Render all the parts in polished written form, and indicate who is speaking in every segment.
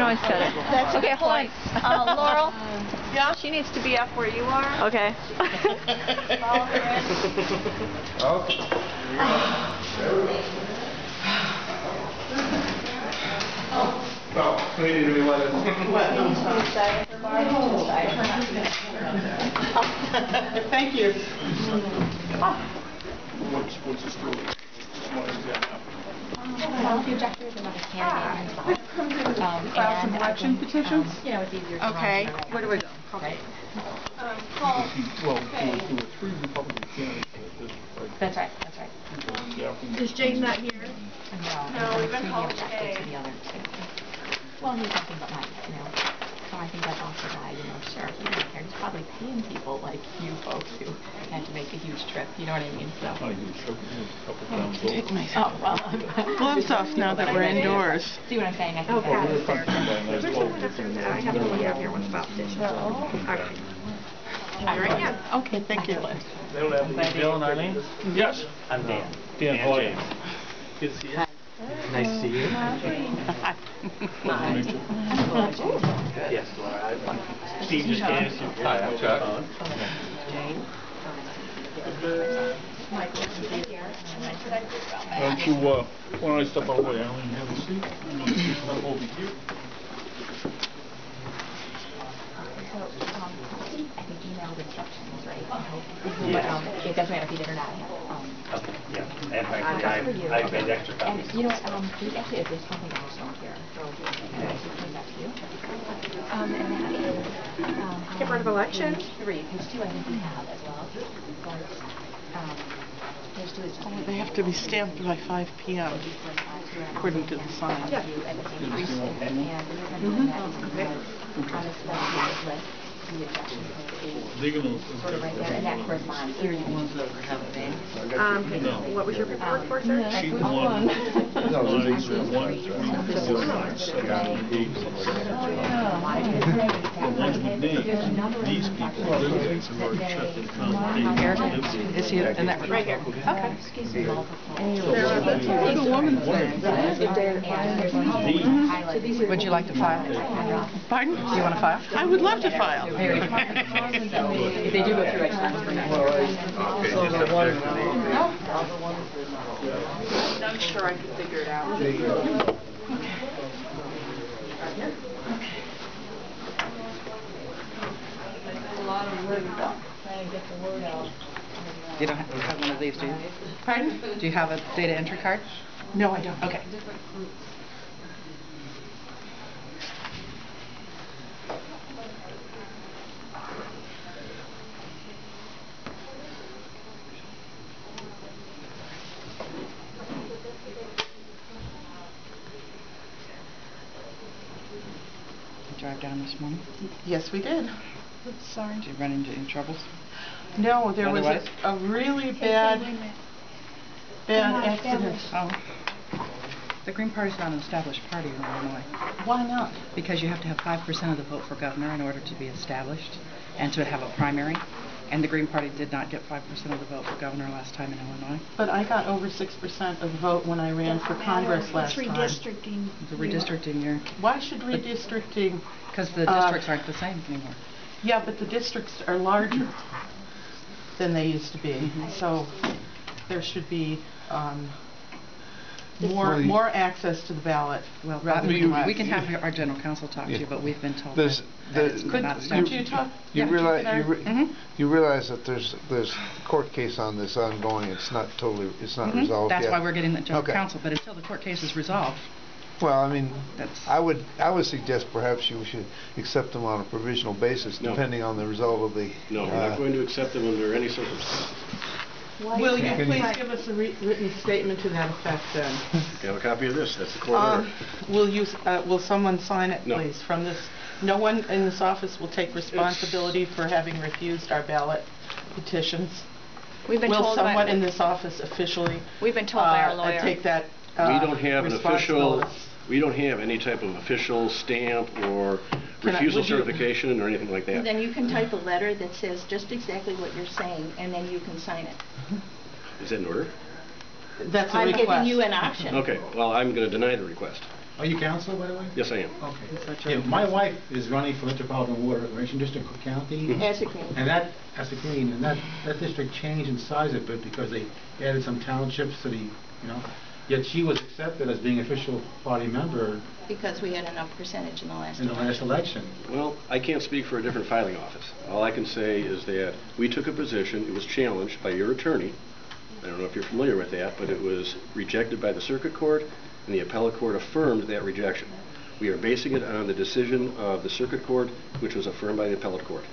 Speaker 1: can always set it.
Speaker 2: That's
Speaker 1: okay, hold on. Laurel?
Speaker 2: Yeah?
Speaker 1: She needs to be up where you are.
Speaker 2: Okay.
Speaker 1: Follow her in.
Speaker 3: Okay. No, we need to be one of
Speaker 2: Thank you.
Speaker 3: What's the story?
Speaker 4: The objector is another candidate himself.
Speaker 2: File some election petitions?
Speaker 4: You know, it's easier to
Speaker 2: Okay.
Speaker 4: run
Speaker 2: Where do we go?
Speaker 4: right?
Speaker 3: Well, there were 3 Republican candidates.
Speaker 4: That's right, that's right.
Speaker 2: Is Jane not here?
Speaker 4: No, we've been called Jay. To the other two. Well, he's nothing but nice, you know. So I think that's also why, you know, sure, he's probably paying people like you folks who had to make a huge trip, you know what I mean? So.
Speaker 2: Take my
Speaker 4: well,
Speaker 2: gloves off now that we're indoors.
Speaker 4: See what I'm saying? I think
Speaker 1: Okay.
Speaker 4: that's
Speaker 1: I have to look up here one about petitions. All right, yeah.
Speaker 2: Okay, thank you.
Speaker 5: They don't have any Bill and Arlene?
Speaker 3: Yes.
Speaker 5: I'm Dan. Dan, Dan James. Good to see you.
Speaker 6: Nice to see you.
Speaker 5: Yes, Laura. Steve just came.
Speaker 3: Hi, I'm Chuck. Why don't I step over there? Arlene, have a seat. I'm going to step over here.
Speaker 4: I think emailed instructions, right? But it doesn't matter if you did or not.
Speaker 5: Okay, yeah. And frankly, I've made extra copies.
Speaker 4: And you know what, there's actually there's something else on here. So I'll bring that to you. And that is
Speaker 1: Get rid of elections.
Speaker 4: page 3. Page 2 I think we have as well. But page 2 is
Speaker 2: They have to be stamped by 5 p.m. according to the sign.
Speaker 4: Yeah. And the reason that is because on this list, the objection code is sort of right there, and that corresponds to the ones that have a name.
Speaker 1: What was your paperwork for, sir?
Speaker 3: Sheet 1. No, these are 1. These people,
Speaker 2: Is he in that
Speaker 1: Right here.
Speaker 2: Okay.
Speaker 4: Excuse me.
Speaker 2: The woman's name. Would you like to file? Pardon? Do you want to file? I would love to file.
Speaker 4: If they do go through, I just have to bring that.
Speaker 1: I'm sure I can figure it out. A lot of work trying to get the word out.
Speaker 2: You don't have one of these, do you? Pardon? Do you have a data entry card? No, I don't. Okay. Drive down this morning?
Speaker 7: Yes, we did.
Speaker 2: Sorry. Did you run into any troubles?
Speaker 7: No, there was
Speaker 2: Otherwise?
Speaker 7: a really bad accident.
Speaker 2: Oh. The Green Party is not an established party in Illinois.
Speaker 7: Why not?
Speaker 2: Because you have to have 5% of the vote for governor in order to be established and to have a primary. And the Green Party did not get 5% of the vote for governor last time in Illinois.
Speaker 7: But I got over 6% of the vote when I ran for Congress last time.
Speaker 2: The redistricting year.
Speaker 7: Why should redistricting?
Speaker 2: Because the districts aren't the same anymore.
Speaker 7: Yeah, but the districts are larger than they used to be. So there should be more access to the ballot.
Speaker 2: Well,
Speaker 7: rather
Speaker 2: we
Speaker 7: than less.
Speaker 2: can have our general counsel talk to you, but we've been told
Speaker 3: There's-
Speaker 2: that it's
Speaker 7: Could
Speaker 2: not established.
Speaker 7: you talk?
Speaker 3: You realize
Speaker 2: Mm-hmm.
Speaker 3: you realize that there's court case on this ongoing. It's not resolved
Speaker 2: That's
Speaker 3: yet.
Speaker 2: why we're getting the general
Speaker 3: Okay.
Speaker 2: counsel. But until the court case is resolved,
Speaker 3: Well, I mean,
Speaker 2: That's-
Speaker 3: I would suggest perhaps you should accept them on a provisional basis,
Speaker 6: No.
Speaker 3: depending on the result of the.
Speaker 6: No, we're not going to accept them under any circumstances.
Speaker 7: Will you please give us a written statement to that effect then?
Speaker 6: You have a copy of this? That's the court order.
Speaker 7: Will someone sign it,
Speaker 6: No.
Speaker 7: please, from this? No one in this office will take responsibility for having refused our ballot petitions.
Speaker 1: We've been
Speaker 7: Will
Speaker 1: told
Speaker 7: someone
Speaker 1: by,
Speaker 7: in this office officially
Speaker 1: we've been told by our lawyer.
Speaker 7: take that
Speaker 6: We don't have an official,
Speaker 7: responsibility?
Speaker 6: we don't have any type of official stamp or refusal
Speaker 7: would you-
Speaker 6: certification or anything like that.
Speaker 8: Then you can type a letter that says just exactly what you're saying, and then you can sign it.
Speaker 6: Is that in order?
Speaker 7: That's a
Speaker 8: I'm
Speaker 7: request.
Speaker 8: giving you an option.
Speaker 6: Okay, well, I'm going to deny the request.
Speaker 9: Are you counsel, by the way?
Speaker 6: Yes, I am.
Speaker 9: Okay. Yeah, my wife is running for Metropolitan Water Regulation District, Cook County.
Speaker 8: As a green.
Speaker 9: And that, as a green, and that district changed in size a bit because they added some townships to the, yet she was accepted as being official party member
Speaker 8: Because we had enough percentage in the last
Speaker 9: in the last election.
Speaker 6: Well, I can't speak for a different filing office. All I can say is that we took a position, it was challenged by your attorney. I don't know if you're familiar with that, but it was rejected by the circuit court, and the appellate court affirmed that rejection. We are basing it on the decision of the circuit court, which was affirmed by the appellate court.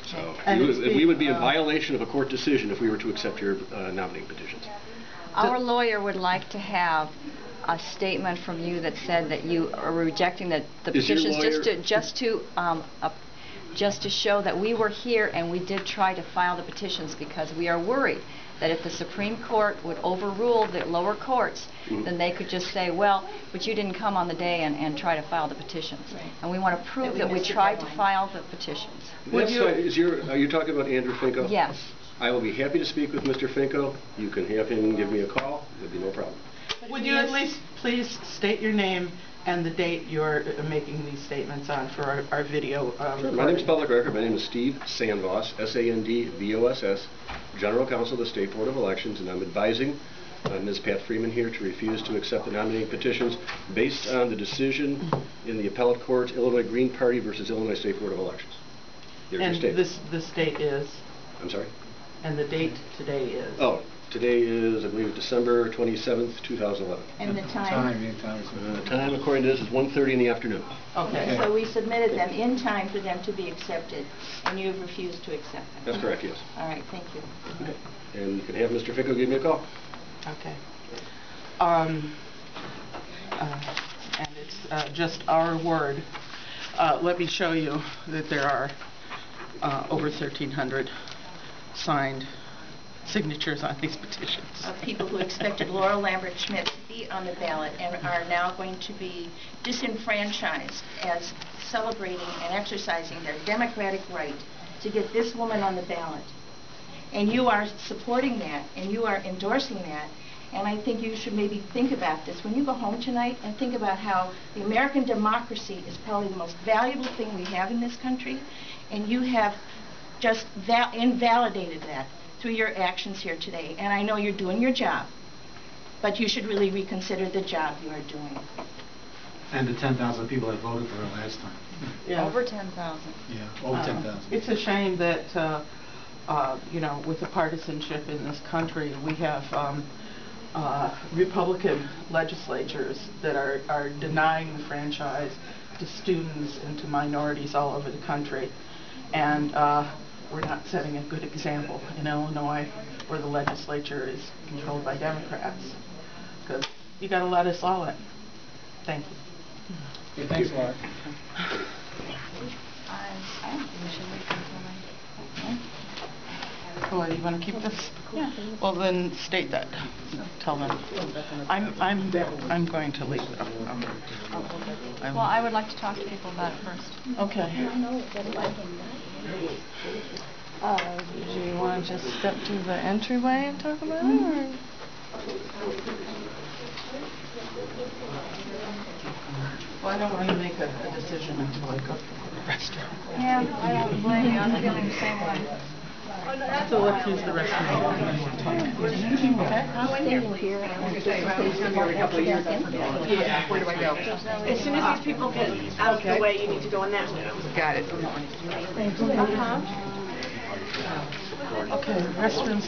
Speaker 6: So we would be in violation of a court decision if we were to accept your nominating petitions.
Speaker 1: Our lawyer would like to have a statement from you that said that you are rejecting the
Speaker 6: Is your
Speaker 1: petitions
Speaker 6: lawyer-
Speaker 1: just to show that we were here and we did try to file the petitions because we are worried that if the Supreme Court would overrule the lower courts, then they could just say, well, but you didn't come on the day and try to file the petitions.
Speaker 8: Right.
Speaker 1: And we want to prove that we
Speaker 8: missed the
Speaker 1: tried to
Speaker 8: deadline.
Speaker 1: file the petitions.
Speaker 6: That's fine. Are you talking about Andrew Finko?
Speaker 1: Yes.
Speaker 6: I will be happy to speak with Mr. Finko. You can have him give me a call. There'll be no problem.
Speaker 7: Would you at least please state your name and the date you're making these statements on for our video?
Speaker 6: My name is public record. My name is Steve Sandvoss, S-A-N-D-V-O-S-S, General Counsel of the State Board of Elections, and I'm advising Ms. Pat Freeman here to refuse to accept the nominating petitions based on the decision in the appellate court, Illinois Green Party versus Illinois State Board of Elections. There's your
Speaker 7: And
Speaker 6: statement.
Speaker 7: this date is,
Speaker 6: I'm sorry?
Speaker 7: and the date today is?
Speaker 6: Oh, today is, I believe, December 27th, 2011.
Speaker 8: And the time.
Speaker 6: Time, according to this, is 1:30 in the afternoon.
Speaker 7: Okay.
Speaker 8: So we submitted them in time for them to be accepted, and you've refused to accept them.
Speaker 6: That's correct, yes.
Speaker 8: All right, thank you.
Speaker 6: Okay. And you can have Mr. Finko give me a call.
Speaker 7: Okay. And it's just our word. Let me show you that there are over 1,300 signed signatures on these petitions.
Speaker 8: Of people who expected Laurel Lambert Schmidt to be on the ballot and are now going to be disenfranchised as celebrating and exercising their democratic right to get this woman on the ballot. And you are supporting that, and you are endorsing that, and I think you should maybe think about this. When you go home tonight and think about how the American democracy is probably the most valuable thing we have in this country, and you have just invalidated that through your actions here today. And I know you're doing your job, but you should really reconsider the job you are doing.
Speaker 9: And the 10,000 people that voted for her last time.
Speaker 7: Yeah.
Speaker 1: Over 10,000.
Speaker 9: Yeah, over 10,000.
Speaker 7: It's a shame that, with the partisanship in this country, we have Republican legislatures that are denying the franchise to students and to minorities all over the country. And we're not setting a good example in Illinois, where the legislature is controlled by Democrats. Because you got to let us all in. Thank you.
Speaker 9: Okay, thanks a lot.
Speaker 1: I don't think we should wait until then.
Speaker 7: Oh, you want to keep this? Yeah. Well, then state that. Tell them. I'm going to leave.
Speaker 1: Well, I would like to talk to people about it first.
Speaker 7: Okay.
Speaker 10: Do you want to just step to the entryway and talk about it, or?
Speaker 7: Well, I don't want to make a decision until I go to the restaurant.
Speaker 1: Yeah, I don't blame you. I'm feeling the same way.
Speaker 7: So let's use the restroom and then we'll talk. Okay?
Speaker 8: I'll stay in here.
Speaker 7: Yeah. Where do I go?
Speaker 10: As soon as these people get out of the way, you need to go in that way.
Speaker 7: Got it. Okay, restrooms.